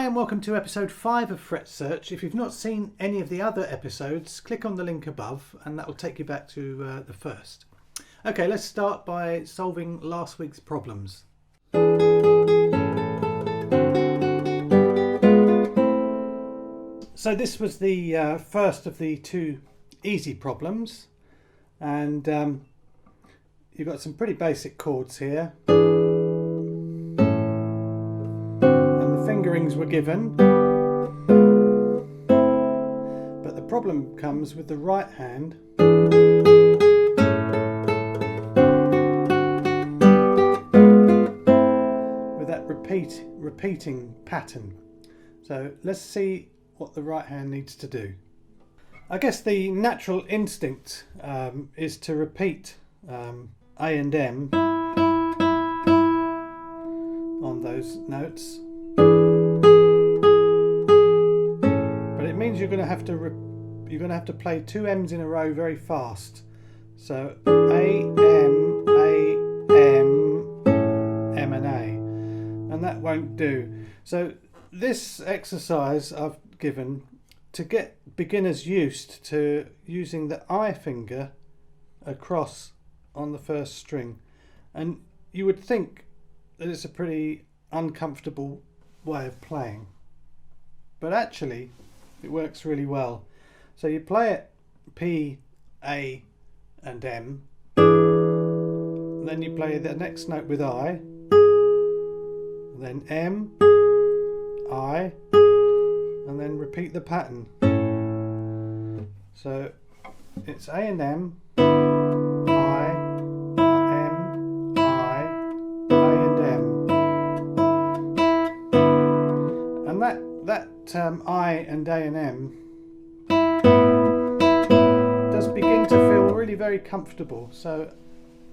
and welcome to episode 5 of Fret Search. If you've not seen any of the other episodes, click on the link above and that will take you back to the first. Okay, let's start by solving last week's problems. So this was the first of the two easy problems, and you've got some pretty basic chords here. Fingerings were given, but the problem comes with the right hand with that repeating pattern. So let's see what the right hand needs to do. I guess the natural instinct is to repeat A and M on those notes. Means you're going to have to play two M's in a row very fast. So A, M, A, M, M and A, and that won't do. So this exercise I've given to get beginners used to using the I finger across on the first string, and you would think that it's a pretty uncomfortable way of playing, but actually it works really well. So you play it P, A and M, then you play the next note with I, then M, I, and then repeat the pattern. So it's A and M, I, M, I, A and M. And that I and A and M does begin to feel really very comfortable. So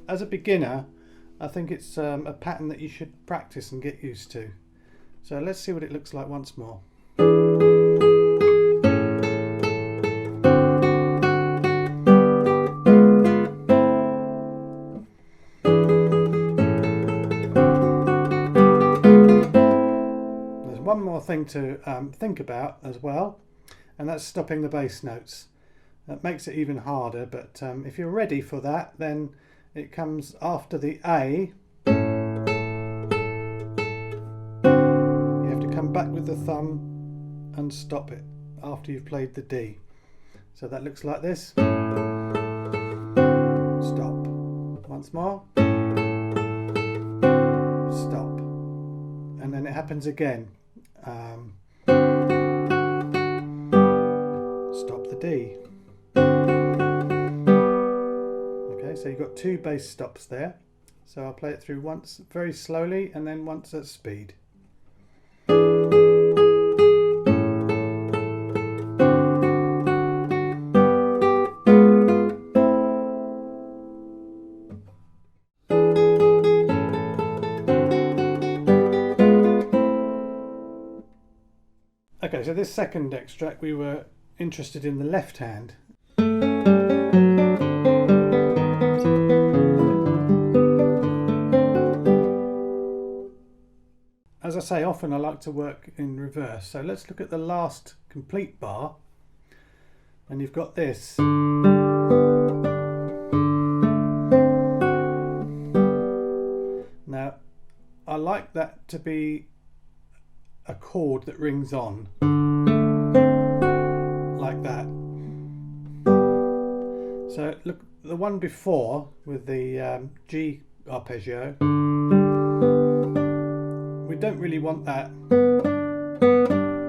as a beginner, I think it's a pattern that you should practice and get used to. So let's see what it looks like once more. One more thing to think about as well, and that's stopping the bass notes. That makes it even harder, but if you're ready for that, then it comes after the A. You have to come back with the thumb and stop it after you've played the D. So that looks like this. Stop. Once more. Stop. And then it happens again. Stop the D. Okay, so you've got two bass stops there. So I'll play it through once very slowly and then once at speed. Okay, so this second extract we were interested in the left hand. As I say, often I like to work in reverse. So let's look at the last complete bar, and you've got this. Now, I like that to be a chord that rings on like that. So look, the one before with the G arpeggio, we don't really want that.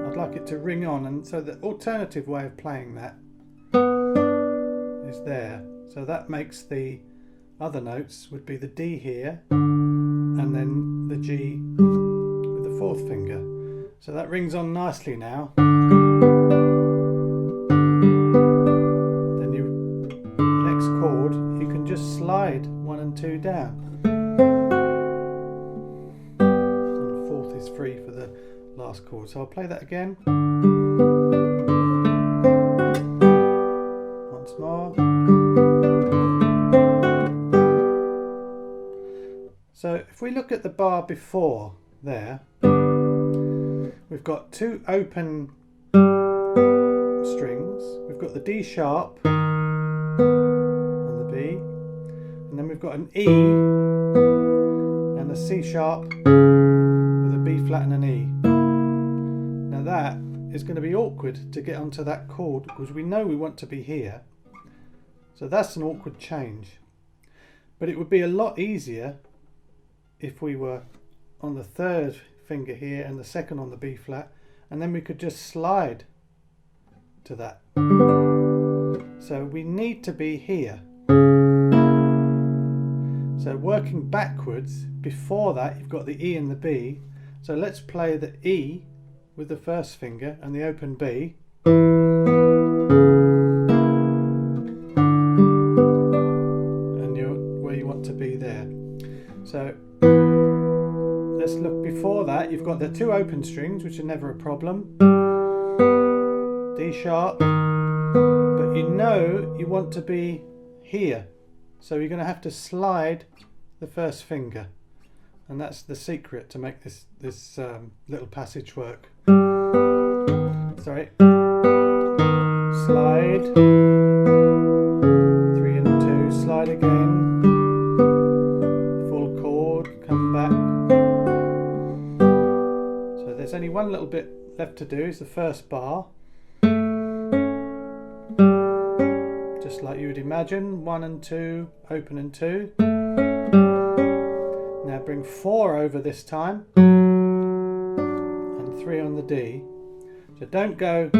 I'd like it to ring on, and so the alternative way of playing that is there. So that makes the other notes would be the D here and then the G with the fourth finger. So that rings on nicely now. Then next chord, you can just slide 1 and 2 down. And fourth is free for the last chord. So I'll play that again. Once more. So if we look at the bar before there, we've got two open strings. We've got the D sharp and the B, and then we've got an E and a C sharp with a B flat and an E. Now that is going to be awkward to get onto that chord because we know we want to be here. So that's an awkward change. But it would be a lot easier if we were on the third finger here and the second on the B flat, and then we could just slide to that. So we need to be here. So working backwards, before that you've got the E and the B. So let's play the E with the first finger and the open B. And you're where you want to be there. So let's look before that. You've got the two open strings, which are never a problem. D sharp. But you know you want to be here. So you're going to have to slide the first finger. And that's the secret to make this little passage work. Sorry. Slide. 3 and 2. Slide again. Full chord. Come back. So there's only one little bit left to do. Is the first bar. Just like you would imagine. 1 and 2. Open and 2. Now bring 4 over this time, and 3 on the D. So don't go 3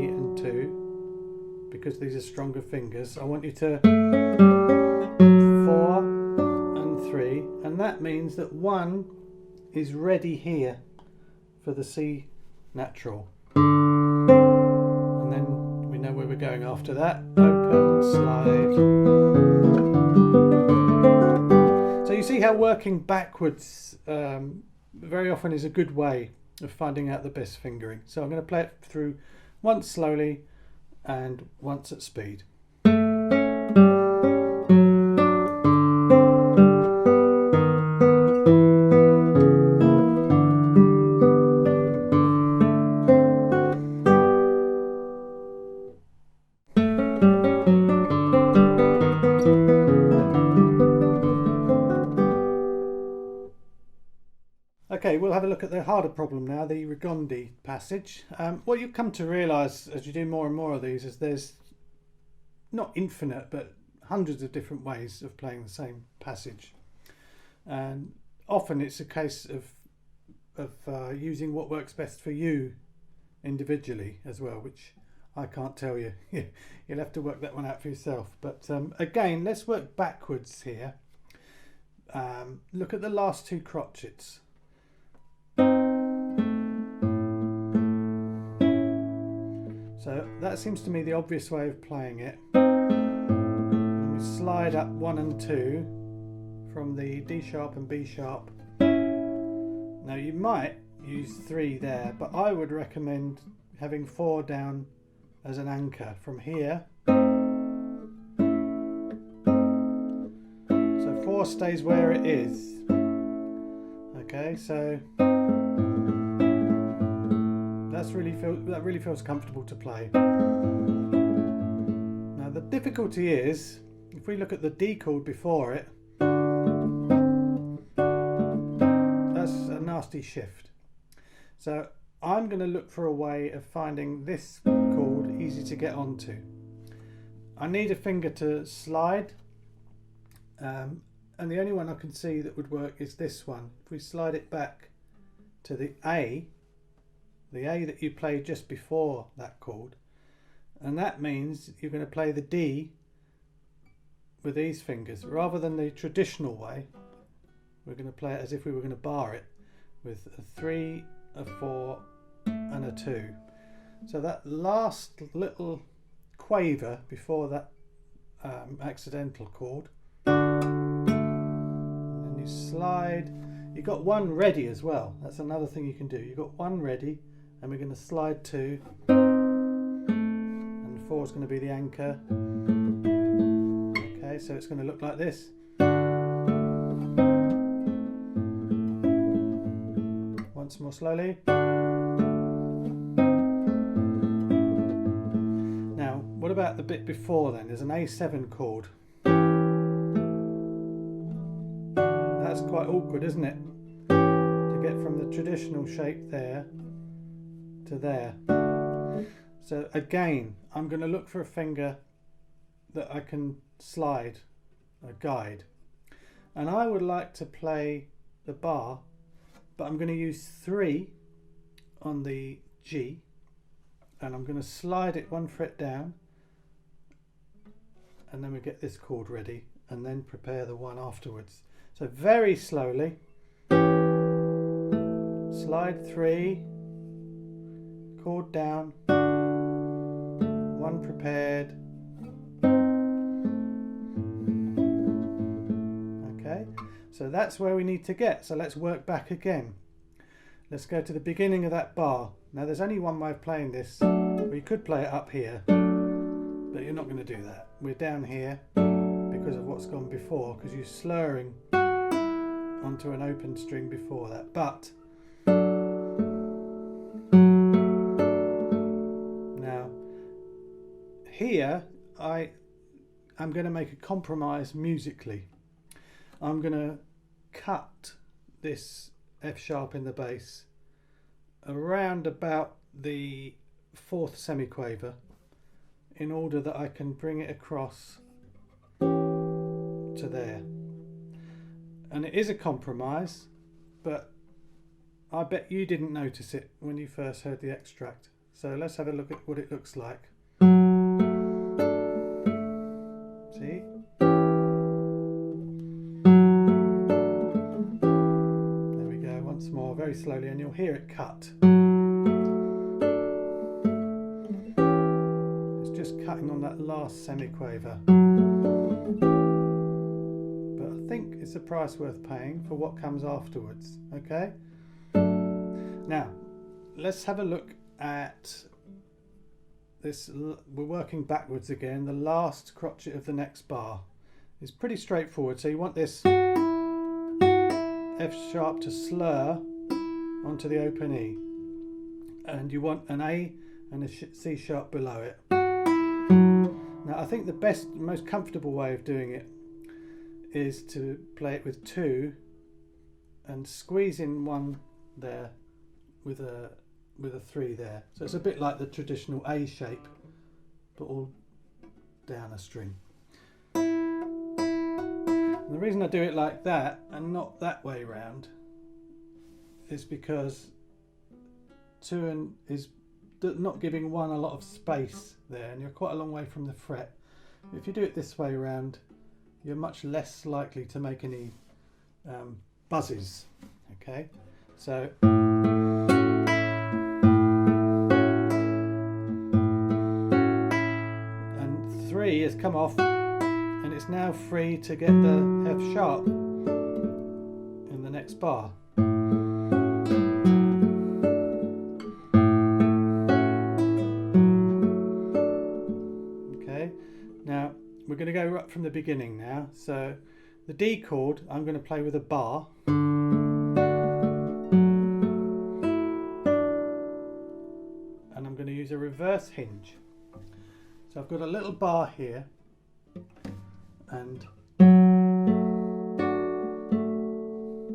and 2 because these are stronger fingers. I want you to 4 and 3, and that means that 1 is ready here for the C natural. And then we know where we're going after that. Open, slide. So you see how working backwards very often is a good way of finding out the best fingering. So I'm going to play it through once slowly and once at speed. Okay, we'll have a look at the harder problem now, the Regondi passage. What you've come to realise as you do more and more of these is there's not infinite but hundreds of different ways of playing the same passage. And often it's a case of using what works best for you individually as well, which I can't tell you. You'll have to work that one out for yourself. But again, let's work backwards here. Look at the last two crotchets. So that seems to me the obvious way of playing it. And we slide up 1 and 2 from the D sharp and B sharp. Now you might use 3 there, but I would recommend having 4 down as an anchor from here. So 4 stays where it is. Okay, so that really feels comfortable to play. Now the difficulty is, if we look at the D chord before it, that's a nasty shift. So I'm going to look for a way of finding this chord easy to get onto. I need a finger to slide, and the only one I can see that would work is this one. If we slide it back to the A that you played just before that chord, and that means you're going to play the D with these fingers rather than the traditional way. We're going to play it as if we were going to bar it with a 3, a 4 and a 2. So that last little quaver before that accidental chord, and then you slide. You've got 1 ready as well. That's another thing you can do. You've got 1 ready, and we're going to slide 2, and 4 is going to be the anchor. Okay, so it's going to look like this. once more slowly. Now, what about the bit before then? There's an A7 chord. That's quite awkward, isn't it? To get from the traditional shape there to there. So again, I'm going to look for a finger that I can slide, a guide. And I would like to play the bar, but I'm going to use 3 on the G, and I'm going to slide it 1 fret down, and then we get this chord ready, and then prepare the one afterwards. So very slowly, slide 3, chord down, 1 prepared. Okay, so that's where we need to get. So let's work back again. Let's go to the beginning of that bar. Now there's only one way of playing this. We could play it up here, but you're not going to do that. We're down here because of what's gone before, because you're slurring onto an open string before that. But now here I'm going to make a compromise musically. I'm going to cut this F sharp in the bass around about the 4th semiquaver in order that I can bring it across to there. And it is a compromise, but I bet you didn't notice it when you first heard the extract. So let's have a look at what it looks like. See? There we go, once more, very slowly, and you'll hear it cut. It's just cutting on that last semiquaver. But I think it's a price worth paying for what comes afterwards, okay? Now, let's have a look at this. We're working backwards again. The last crotchet of the next bar is pretty straightforward. So you want this F sharp to slur onto the open E, and you want an A and a C sharp below it. Now I think the best, most comfortable way of doing it is to play it with 2 and squeeze in 1 there with a 3 there. So it's a bit like the traditional A shape, but all down a string. And the reason I do it like that and not that way round is because 2 is not giving 1 a lot of space there, and you're quite a long way from the fret. If you do it this way around, you're much less likely to make any buzzes. Okay, so and 3 has come off, and it's now free to get the F sharp in the next bar. Okay, now we're going to go right from the beginning now. So the D chord I'm going to play with a bar, and I'm going to use a reverse hinge. So I've got a little bar here, and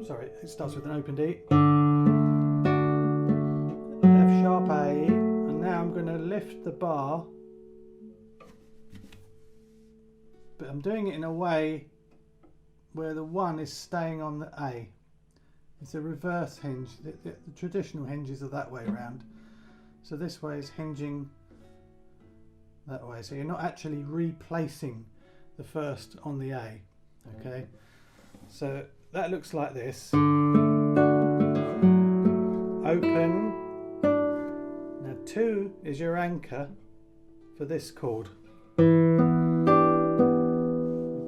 sorry, it starts with an open D, F sharp A, and now I'm going to lift the bar, but I'm doing it in a way where the 1 is staying on the A. It's a reverse hinge. The traditional hinges are that way around, so this way is hinging that way, so you're not actually replacing the first on the A. Okay, so that looks like this. Open. Now 2 is your anchor for this chord.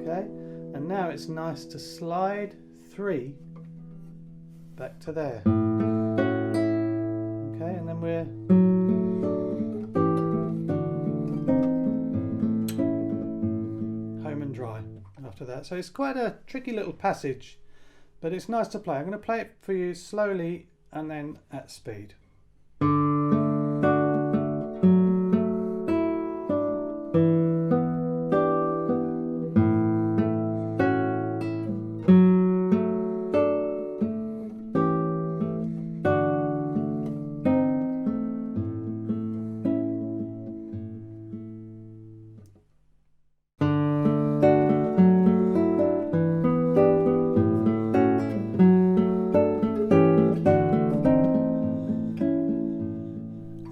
Okay, and now it's nice to slide 3 back to there. Okay, and then we're home and dry after that. So it's quite a tricky little passage, but it's nice to play. I'm going to play it for you slowly and then at speed.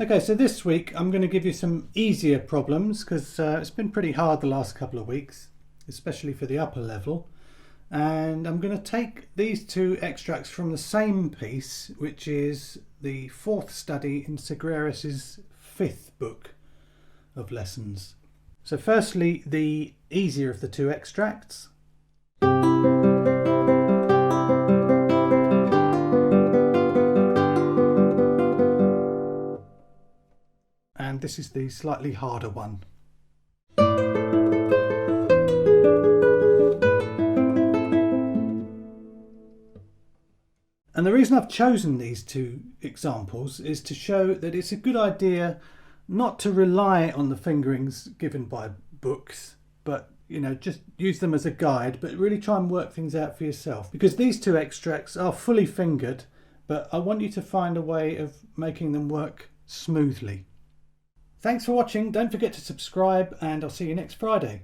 Okay, so this week I'm going to give you some easier problems because it's been pretty hard the last couple of weeks, especially for the upper level. And I'm going to take these two extracts from the same piece, which is the fourth study in Segreris's fifth book of lessons. So firstly, the easier of the two extracts. And this is the slightly harder one. And the reason I've chosen these two examples is to show that it's a good idea not to rely on the fingerings given by books, but just use them as a guide, but really try and work things out for yourself. Because these two extracts are fully fingered, but I want you to find a way of making them work smoothly. Thanks for watching. Don't forget to subscribe, and I'll see you next Friday.